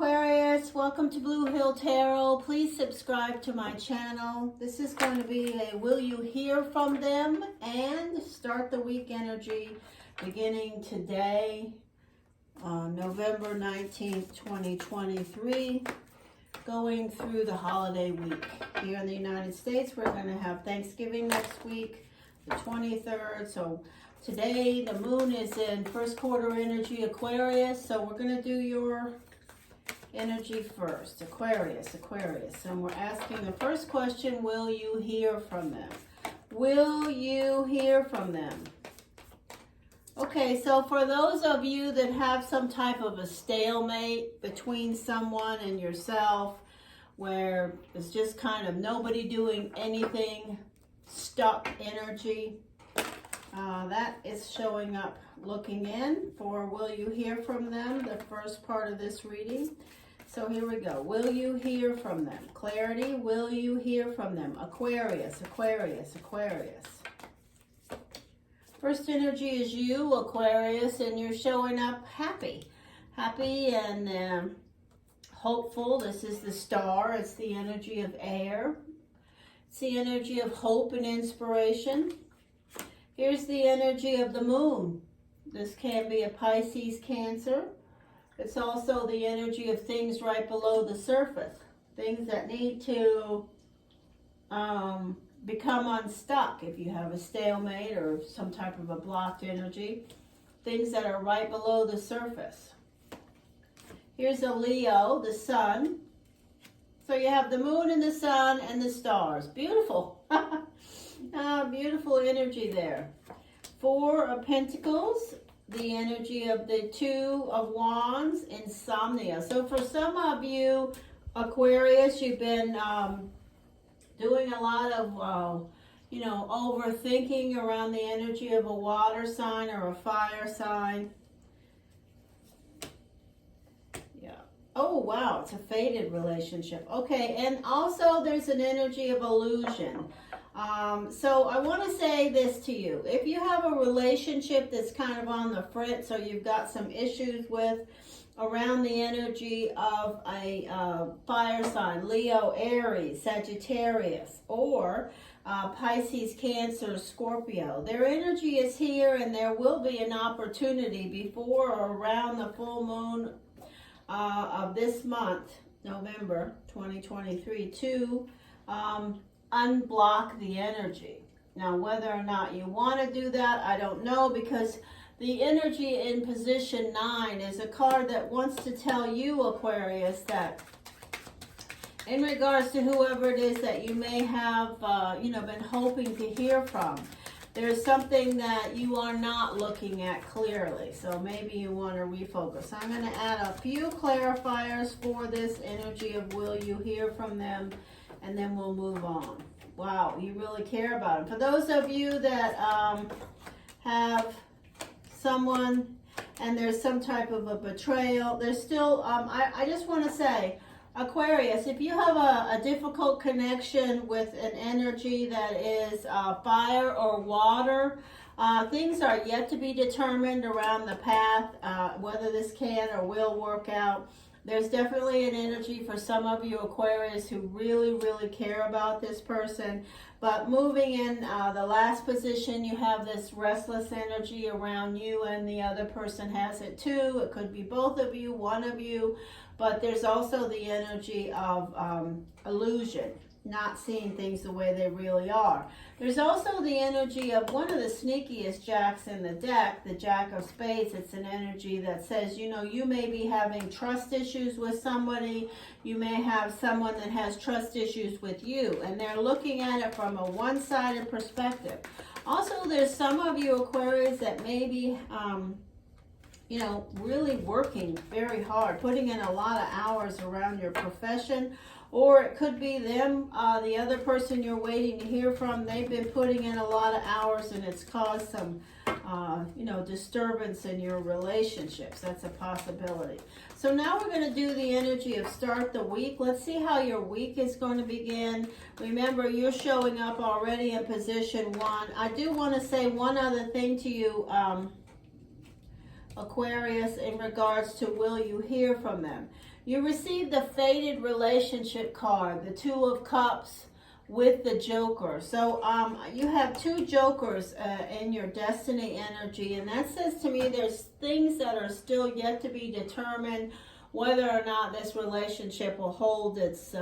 Aquarius, welcome to Blue Hill Tarot. Please subscribe to my channel. This is going to be a will you hear from them and start the week energy beginning today, November 19th, 2023, going through the holiday week. Here in the United States, we're going to have Thanksgiving next week, the 23rd. So today the moon is in first quarter energy Aquarius, so we're going to do your energy first. Aquarius. And we're asking the first question, will you hear from them? Will you hear from them? Okay, so for those of you that have some type of a stalemate between someone and yourself, where it's just kind of nobody doing anything, stuck energy, that is showing up looking in for will you hear from them, the first part of this reading. So here we go. Will you hear from them? Clarity, will you hear from them? Aquarius. First energy is you, Aquarius, and you're showing up happy and hopeful. This is the star. It's the energy of air. It's the energy of hope and inspiration. Here's the energy of the moon. This can be a Pisces, Cancer. It's also the energy of things right below the surface. Things that need to become unstuck if you have a stalemate or some type of a blocked energy. Things that are right below the surface. Here's a Leo, the sun. So you have the moon and the sun and the stars. Beautiful. Beautiful energy there. Four of Pentacles, the energy of the Two of Wands, insomnia. So for some of you, Aquarius, you've been doing a lot of, overthinking around the energy of a water sign or a fire sign. Yeah. Oh, wow, it's a fated relationship. Okay, and also there's an energy of illusion. So I want to say this to you. If you have a relationship that's kind of on the fritz or you've got some issues with around the energy of a fire sign, Leo, Aries, Sagittarius, or Pisces, Cancer, Scorpio, their energy is here and there will be an opportunity before or around the full moon of this month, November 2023, to unblock the energy. Now, whether or not you want to do that, I don't know, because the energy in position 9 is a card that wants to tell you, Aquarius, that in regards to whoever it is that you may have, been hoping to hear from, there's something that you are not looking at clearly. So maybe you want to refocus. I'm going to add a few clarifiers for this energy of will you hear from them, and then we'll move on. Wow, you really care about them. For those of you that have someone and there's some type of a betrayal, there's still, I just want to say, Aquarius, if you have a difficult connection with an energy that is fire or water, things are yet to be determined around the path, whether this can or will work out. There's definitely an energy for some of you Aquarius who really, really care about this person. But moving in the last position, you have this restless energy around you and the other person has it too. It could be both of you, one of you. But there's also the energy of illusion, not seeing things the way they really are. There's also the energy of one of the sneakiest jacks in the deck, the Jack of Spades. It's an energy that says, you may be having trust issues with somebody. You may have someone that has trust issues with you, and they're looking at it from a one-sided perspective. Also, there's some of you Aquarius that may be, really working very hard, putting in a lot of hours around your profession. Or it could be them, the other person you're waiting to hear from, they've been putting in a lot of hours and it's caused some, disturbance in your relationships. That's a possibility. So now we're going to do the energy of start the week. Let's see how your week is going to begin. Remember, you're showing up already in position 1. I do want to say one other thing to you, Aquarius, in regards to will you hear from them. You received the Fated Relationship card, the Two of Cups with the Joker. So you have two Jokers in your destiny energy, and that says to me there's things that are still yet to be determined whether or not this relationship will hold its,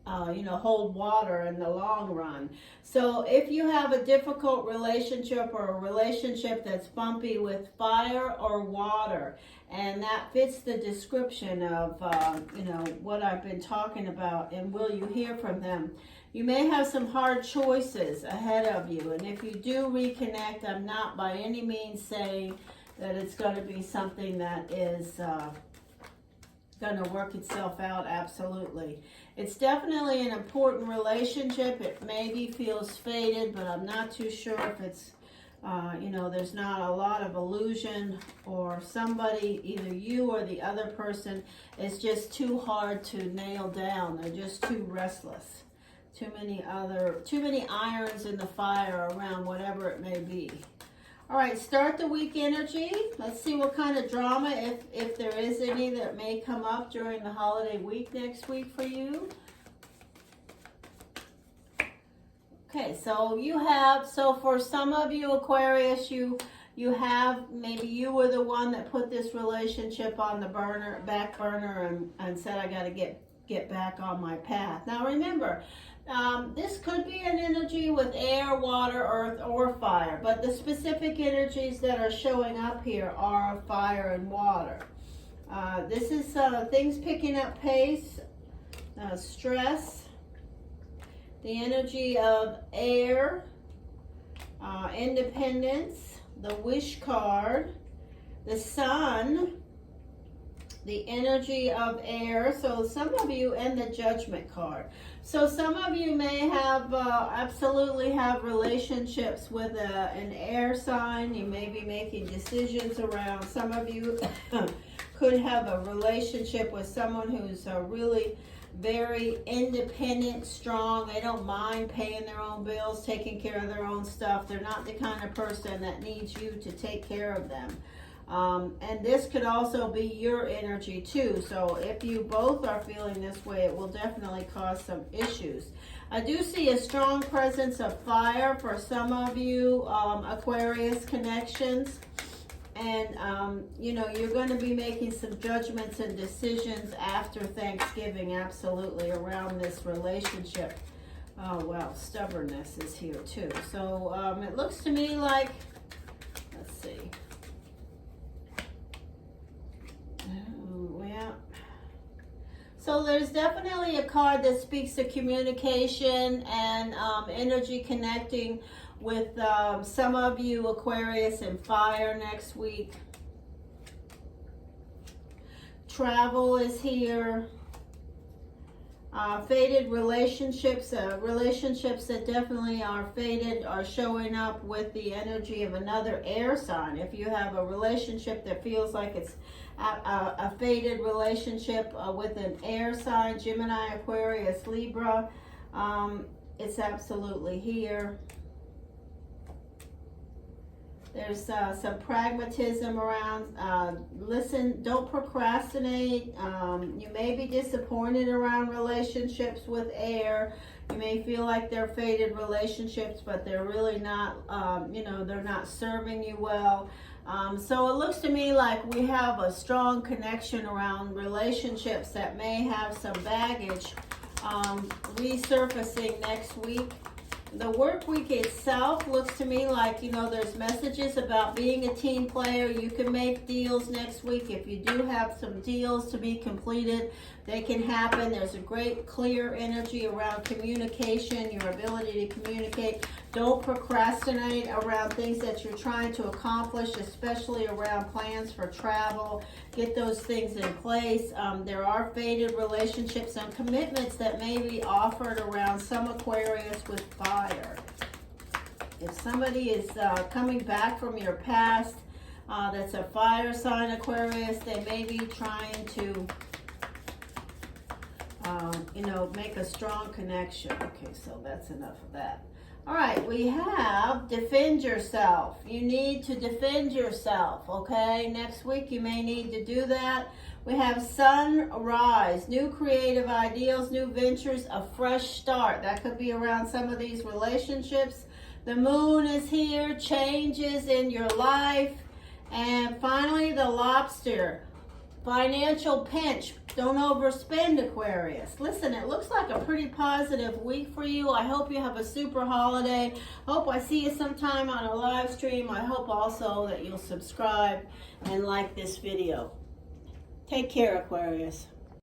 hold water in the long run. So if you have a difficult relationship or a relationship that's bumpy with fire or water, and that fits the description of, what I've been talking about, and will you hear from them? You may have some hard choices ahead of you, and if you do reconnect, I'm not by any means saying that it's going to be something that is going to work itself out. Absolutely. It's definitely an important relationship. It maybe feels fated, but I'm not too sure if it's, there's not a lot of illusion, or somebody, either you or the other person, is just too hard to nail down. They're just too restless. Too many irons in the fire around whatever it may be. All right, start the week energy. Let's see what kind of drama, if there is any, that may come up during the holiday week next week for you. Okay, so for some of you, Aquarius, you have, maybe you were the one that put this relationship on the back burner and said, I got to get back on my path. Now remember, this could be an energy with air, water, earth, or fire, but the specific energies that are showing up here are fire and water. This is things picking up pace, stress, the energy of air, independence, the wish card, the sun, the energy of air, so some of you, and the judgment card. So some of you may have, absolutely have relationships with an air sign. You may be making decisions around. Some of you could have a relationship with someone who's really very independent, strong. They don't mind paying their own bills, taking care of their own stuff. They're not the kind of person that needs you to take care of them. And this could also be your energy too. So if you both are feeling this way, it will definitely cause some issues. I do see a strong presence of fire for some of you, Aquarius connections. And, you're going to be making some judgments and decisions after Thanksgiving, absolutely, around this relationship. Oh, well, stubbornness is here too. So it looks to me like, let's see. Yeah. So there's definitely a card that speaks to communication and energy connecting with some of you, Aquarius and fire, next week. Travel is here. Fated relationships, relationships that definitely are fated, are showing up with the energy of another air sign. If you have a relationship that feels like it's a fated relationship with an air sign, Gemini, Aquarius, Libra, it's absolutely here. There's some pragmatism around. Listen, don't procrastinate. You may be disappointed around relationships with air. You may feel like they're fated relationships, but they're really not, they're not serving you well. So it looks to me like we have a strong connection around relationships that may have some baggage resurfacing next week. The work week itself looks to me like, there's messages about being a team player. You can make deals next week. If you do have some deals to be completed, they can happen. There's a great clear energy around communication, your ability to communicate. Don't procrastinate around things that you're trying to accomplish, especially around plans for travel. Get those things in place. There are fated relationships and commitments that may be offered around some Aquarius with fire. If somebody is coming back from your past, that's a fire sign, Aquarius, they may be trying to make a strong connection. Okay, so that's enough of that. All right, we have defend yourself. You need to defend yourself, okay? Next week you may need to do that. We have sunrise, new creative ideals, new ventures, a fresh start. That could be around some of these relationships. The moon is here, changes in your life. And finally, the lobster. Financial pinch. Don't overspend, Aquarius. Listen, it looks like a pretty positive week for you. I hope you have a super holiday. Hope I see you sometime on a live stream. I hope also that you'll subscribe and like this video. Take care, Aquarius.